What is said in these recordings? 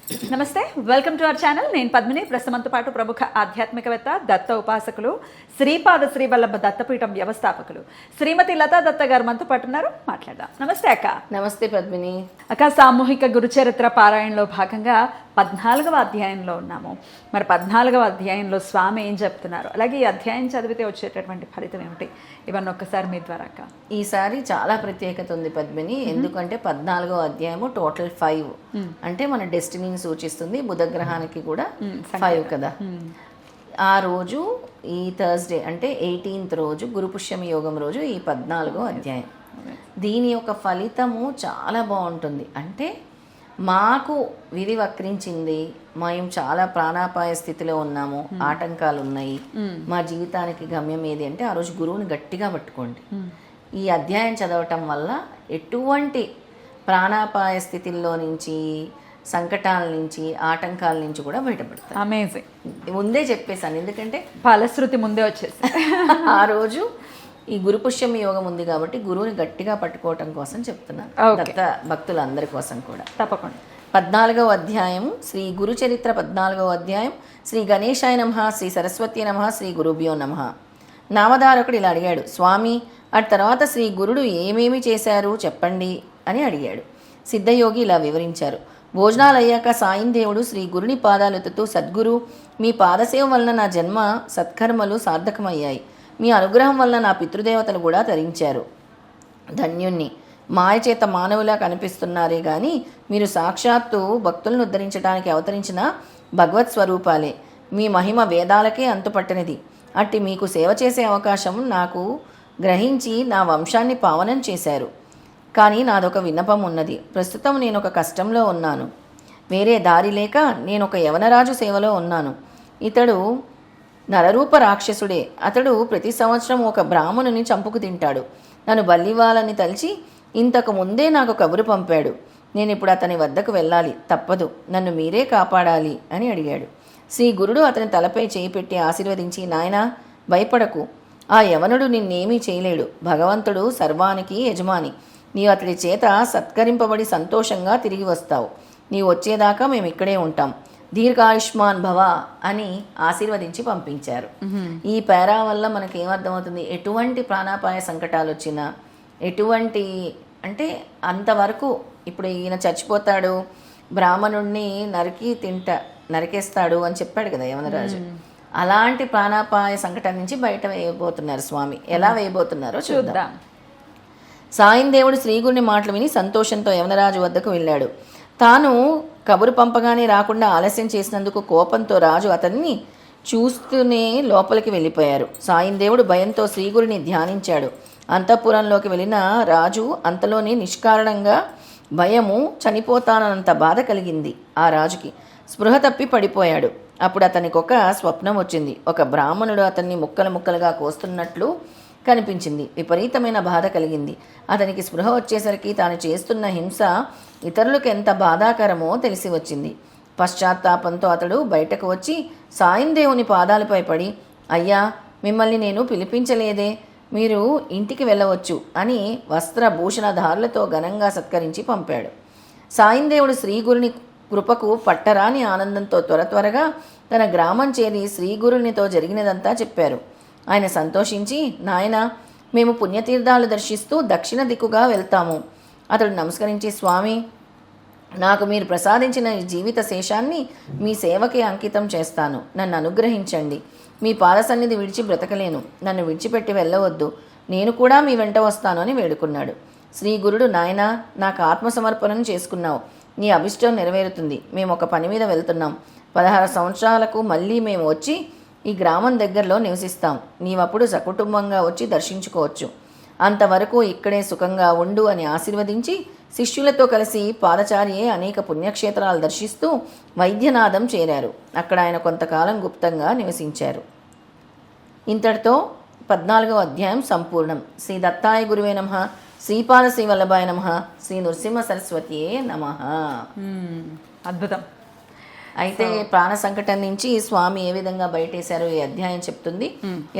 నమస్తే, welcome to our channel. నేను పద్మిని. ప్రస్తుతంతో పాటు ప్రముఖ ఆధ్యాత్మికవేత్త, దత్త ఉపాసకులు, శ్రీపాద శ్రీవల్లభ దత్తపీఠం వ్యవస్థాపకులు శ్రీమతి లతా దత్త గారు మనతో పాటు ఉన్నారు. మాట్లాడదాం. నమస్తే అక్క. నమస్తే పద్మిని. అక్క, సామూహిక గురుచరిత్ర పారాయణలో భాగంగా 14వ అధ్యాయంలో ఉన్నాము. మరి 14వ అధ్యాయంలో స్వామి ఏం చెప్తున్నారు, అలాగే ఈ అధ్యాయం చదివితే వచ్చేటటువంటి ఫలితం ఏమిటి, ఇవన్నీ ఒక్కసారి మీ ద్వారా అక్క. ఈసారి చాలా ప్రత్యేకత ఉంది పద్మిని. ఎందుకంటే 14వ అధ్యాయము టోటల్ 5 అంటే మన డెస్టినీని సూచిస్తుంది. బుధగ్రహానికి కూడా 5 కదా. ఆ రోజు ఈ థర్స్డే అంటే 18th రోజు గురుపుష్యమి యోగం రోజు ఈ 14వ అధ్యాయం. దీని యొక్క ఫలితము చాలా బాగుంటుంది. అంటే మాకు విధి వక్రించింది, మేము చాలా ప్రాణాపాయ స్థితిలో ఉన్నాము, ఆటంకాలు ఉన్నాయి, మా జీవితానికి గమ్యం ఏది అంటే ఆ రోజు గురువుని గట్టిగా పట్టుకోండి. ఈ అధ్యాయం చదవటం వల్ల ఎటువంటి ప్రాణాపాయ స్థితిల్లో నుంచి, సంకటాల నుంచి, ఆటంకాల నుంచి కూడా బయటపడతారు. అమేజింగ్. ముందే చెప్పేశాను, ఎందుకంటే ఫలశ్రుతి ముందే వచ్చేసి ఆ రోజు ఈ గురుపుష్యమి యోగం ఉంది కాబట్టి గురువుని గట్టిగా పట్టుకోవటం కోసం చెప్తున్నాను, దత్త భక్తులందరి కోసం కూడా. తప్పకుండా. 14వ అధ్యాయం శ్రీ గురు చరిత్ర. 14వ అధ్యాయం శ్రీ గణేశాయ నమః, శ్రీ సరస్వతి నమః, శ్రీ గురుభ్యో నమః. నామధారకుడు ఇలా అడిగాడు, స్వామి అటు తర్వాత శ్రీ గురుడు ఏమేమి చేశారు చెప్పండి అని అడిగాడు. సిద్ధయోగి ఇలా వివరించారు. భోజనాలు అయ్యాక సాయం దేవుడు శ్రీ గురుని పాదాలెత్తుతూ, సద్గురు, మీ పాదసేవ వలన నా జన్మ సత్కర్మలు సార్థకమయ్యాయి. మీ అనుగ్రహం వలన నా పితృదేవతలు కూడా తరించారు. ధన్యుణ్ణి. మాయ చేత మానవులా కనిపిస్తున్నారే గాని మీరు సాక్షాత్తు భక్తులను ఉద్ధరించడానికి అవతరించిన భగవత్ స్వరూపాలే. మీ మహిమ వేదాలకే అంతుపట్టనిది. అట్టి మీకు సేవ చేసే అవకాశం నాకు గ్రహించి నా వంశాన్ని పావనం చేశారు. కానీ నాదొక విన్నపం ఉన్నది. ప్రస్తుతం నేను ఒక కష్టంలో ఉన్నాను. వేరే దారి లేక నేను ఒక యవనరాజు సేవలో ఉన్నాను. ఇతడు నరరూప రాక్షసుడే. అతడు ప్రతి సంవత్సరం ఒక బ్రాహ్మణుని చంపుకు తింటాడు. నన్ను బలివ్వాలని తలిచి ఇంతకు ముందే నాకు కబురు పంపాడు. నేను ఇప్పుడు అతని వద్దకు వెళ్ళాలి, తప్పదు, నన్ను మీరే కాపాడాలి అని అడిగాడు. శ్రీ గురుడు అతని తలపై చేయి పెట్టి ఆశీర్వదించి, నాయనా భయపడకు, ఆ యవనుడు నిన్నేమీ చేయలేడు. భగవంతుడు సర్వానికి యజమాని. నీవు అతడి చేత సత్కరింపబడి సంతోషంగా తిరిగి వస్తావు. నీవు వచ్చేదాకా మేము ఇక్కడే ఉంటాం. దీర్ఘాయుష్మాన్ భవ అని ఆశీర్వదించి పంపించారు. ఈ పేరా వల్ల మనకి ఏమర్థమవుతుంది, ఎటువంటి ప్రాణాపాయ సంకటాలు వచ్చినా, ఎటువంటి అంటే అంతవరకు ఇప్పుడు ఈయన చచ్చిపోతాడు, బ్రాహ్మణుణ్ణి నరికేస్తాడు అని చెప్పాడు కదా యవనరాజు. అలాంటి ప్రాణాపాయ సంకటం నుంచి బయట వేయబోతున్నారు స్వామి. ఎలా వేయబోతున్నారో చూద్దాం. సాయం దేవుడు శ్రీగురుని మాటలు విని సంతోషంతో యవనరాజు వద్దకు వెళ్ళాడు. తాను కబురు పంపగానే రాకుండా ఆలస్యం చేసినందుకు కోపంతో రాజు అతన్ని చూస్తూనే లోపలికి వెళ్ళిపోయారు. సాయం దేవుడు భయంతో శ్రీగురిని ధ్యానించాడు. అంతఃపురంలోకి వెళ్ళిన రాజు అంతలోనే నిష్కారణంగా భయము, చనిపోతానన్నంత బాధ కలిగింది ఆ రాజుకి. స్పృహ తప్పి పడిపోయాడు. అప్పుడు అతనికి ఒక స్వప్నం వచ్చింది. ఒక బ్రాహ్మణుడు అతన్ని ముక్కలు ముక్కలుగా కోస్తున్నట్లు కనిపించింది. విపరీతమైన బాధ కలిగింది. అతనికి స్పృహ వచ్చేసరికి తాను చేస్తున్న హింస ఇతరులకు ఎంత బాధాకరమో తెలిసి వచ్చింది. పశ్చాత్తాపంతో అతడు బయటకు వచ్చి సాయం దేవుని పాదాలపై పడి, అయ్యా మిమ్మల్ని నేను పిలిపించలేదే, మీరు ఇంటికి వెళ్ళవచ్చు అని వస్త్రభూషణధారులతో ఘనంగా సత్కరించి పంపాడు. సాయం దేవుడు శ్రీగురుని కృపకు పట్టరాని ఆనందంతో త్వరగా తన గ్రామం చేరి శ్రీగురునితో జరిగినదంతా చెప్పారు. ఆయన సంతోషించి, నాయనా మేము పుణ్యతీర్థాలు దర్శిస్తూ దక్షిణ దిక్కుగా వెళ్తాము. అతడు నమస్కరించి, స్వామి నాకు మీరు ప్రసాదించిన ఈ జీవిత శేషాన్ని మీ సేవకే అంకితం చేస్తాను. నన్ను అనుగ్రహించండి. మీ పాదసన్నిధి విడిచి బ్రతకలేను. నన్ను విడిచిపెట్టి వెళ్ళవద్దు. నేను కూడా మీ వెంట వస్తాను అని వేడుకున్నాడు. శ్రీ గురుడు, నాయనా నాకు ఆత్మసమర్పణం చేసుకున్నావు. నీ అభిష్టం నెరవేరుతుంది. మేము ఒక పని మీద వెళ్తున్నాం. 16 సంవత్సరాలకు మళ్ళీ మేము వచ్చి ఈ గ్రామం దగ్గరలో నివసిస్తాం. నీవప్పుడు సకుటుంబంగా వచ్చి దర్శించుకోవచ్చు. అంతవరకు ఇక్కడే సుఖంగా ఉండు అని ఆశీర్వదించి శిష్యులతో కలిసి పాదచారియే అనేక పుణ్యక్షేత్రాలు దర్శిస్తూ వైద్యనాథం చేరారు. అక్కడ ఆయన కొంతకాలం గుప్తంగా నివసించారు. ఇంతటితో 14వ అధ్యాయం సంపూర్ణం. శ్రీ దత్తాయ గురువే నమః, శ్రీపాద శ్రీ వల్లభాయ నమః, శ్రీ నృసింహ సరస్వతియే నమః. అద్భుతం. అయితే ప్రాణ సంకటం నుంచి స్వామి ఏ విధంగా బయటేశారో ఈ అధ్యాయం చెప్తుంది.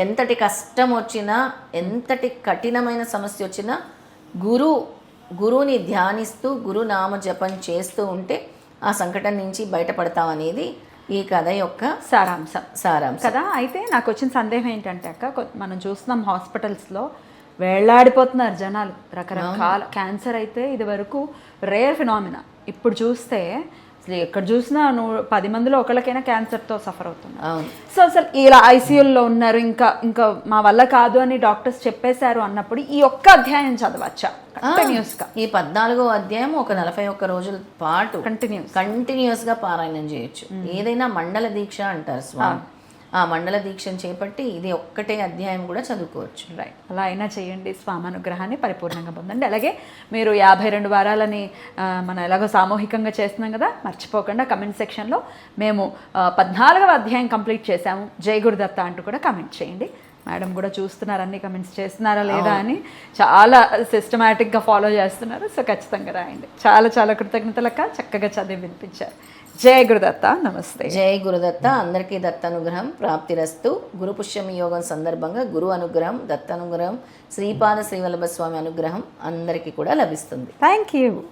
ఎంతటి కష్టం వచ్చినా, ఎంతటి కఠినమైన సమస్య వచ్చినా గురువుని ధ్యానిస్తూ గురునామ జపం చేస్తూ ఉంటే ఆ సంకటం నుంచి బయటపడతాం అనేది ఈ కథ యొక్క సారాంశం కదా. అయితే నాకు వచ్చిన సందేహం ఏంటంటే అక్క, మనం చూస్తున్నాం హాస్పిటల్స్లో వేళ్లాడిపోతున్నారు జనాలు. రకరకాల క్యాన్సర్ అయితే ఇది వరకు రేర్ ఫినామినా, ఇప్పుడు చూస్తే అసలు ఎక్కడ చూసినా 10 మందిలో ఒకళ్ళకైనా క్యాన్సర్తో సఫర్ అవుతున్నారు. సో అసలు ఇలా ఐసీయూలో ఉన్నారు, ఇంకా మా వల్ల కాదు అని డాక్టర్స్ చెప్పేశారు అన్నప్పుడు ఈ ఒక్క అధ్యాయం చదవచ్చా కంటిన్యూస్గా? ఈ 14వ అధ్యాయం ఒక 41 రోజుల పాటు కంటిన్యూస్గా పారాయణం చేయొచ్చు. ఏదైనా మండల దీక్ష అంటారు స్వామి, ఆ మండల దీక్షను చేపట్టి ఇది ఒక్కటే అధ్యాయం కూడా చదువుకోవచ్చు. రైట్, అలా అయినా చేయండి, స్వామి అనుగ్రహాన్ని పరిపూర్ణంగా పొందండి. అలాగే మీరు 52 వారాలని మనం ఎలాగో సామూహికంగా చేస్తున్నాం కదా, మర్చిపోకుండా కమెంట్ సెక్షన్లో మేము 14వ అధ్యాయం కంప్లీట్ చేశాము జై గురుదత్త అంటూ కూడా కమెంట్ చేయండి. మేడం కూడా చూస్తున్నారు, అన్ని కమెంట్స్ చేస్తున్నారా లేదా అని, చాలా సిస్టమేటిక్గా ఫాలో చేస్తున్నారు. సో ఖచ్చితంగా రాయండి. చాలా చాలా కృతజ్ఞతలక్క, చక్కగా చదివి వినిపించారు. జయ గురుదత్త, నమస్తే. జయ గురుదత్త. అందరికీ దత్తానుగ్రహం ప్రాప్తిరస్తు. గురు పుష్యమి యోగం సందర్భంగా గురు అనుగ్రహం, దత్తానుగ్రహం, శ్రీపాద శ్రీవల్లభ స్వామి అనుగ్రహం అందరికీ కూడా లభిస్తుంది. Thank you.